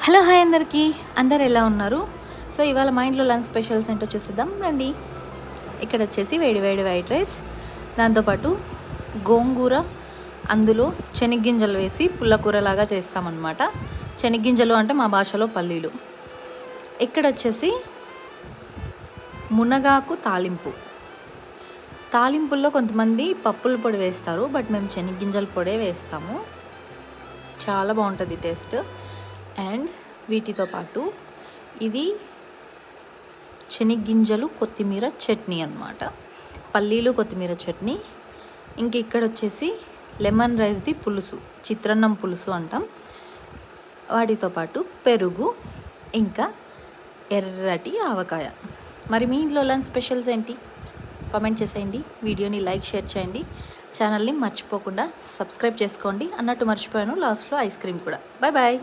Hello hi అందరికీ. అందరు ఎలా ఉన్నారు? సో ఇవాళ మా ఇంట్లో లంచ్ స్పెషల్స్ ఏంటో చూసేద్దాం రండి. ఇక్కడ వచ్చేసి వేడి వేడి వైట్ రైస్, దాంతోపాటు గోంగూర, అందులో శనగ్గింజలు వేసి పుల్లకూరలాగా చేస్తామన్నమాట. శనగ్గింజలు అంటే మా భాషలో పల్లీలు. ఇక్కడ వచ్చేసి మునగాకు తాలింపు. తాలింపుల్లో కొంతమంది పప్పుల పొడి వేస్తారు, బట్ మేము శనగ్గింజల పొడే వేస్తాము. చాలా బాగుంటుంది టేస్ట్. అండ్ వీటితో పాటు ఇది శనగ్గింజలు కొత్తిమీర చట్నీ అన్నమాట. పల్లీలు కొత్తిమీర చట్నీ. ఇంక ఇక్కడ వచ్చేసి లెమన్ రైస్ది పులుసు, చిత్రాన్నం పులుసు అంటాం. వాటితో పాటు పెరుగు, ఇంకా ఎర్రటి ఆవకాయ. మరి మీ ఇంట్లో లంచ్ స్పెషల్స్ ఏంటి? కామెంట్ చేసేయండి. వీడియోని లైక్ షేర్ చేయండి. ఛానల్ని మర్చిపోకుండా సబ్స్క్రైబ్ చేసుకోండి. అన్నట్టు మర్చిపోయాను, లాస్ట్లో ఐస్ క్రీమ్ కూడా. Bye bye.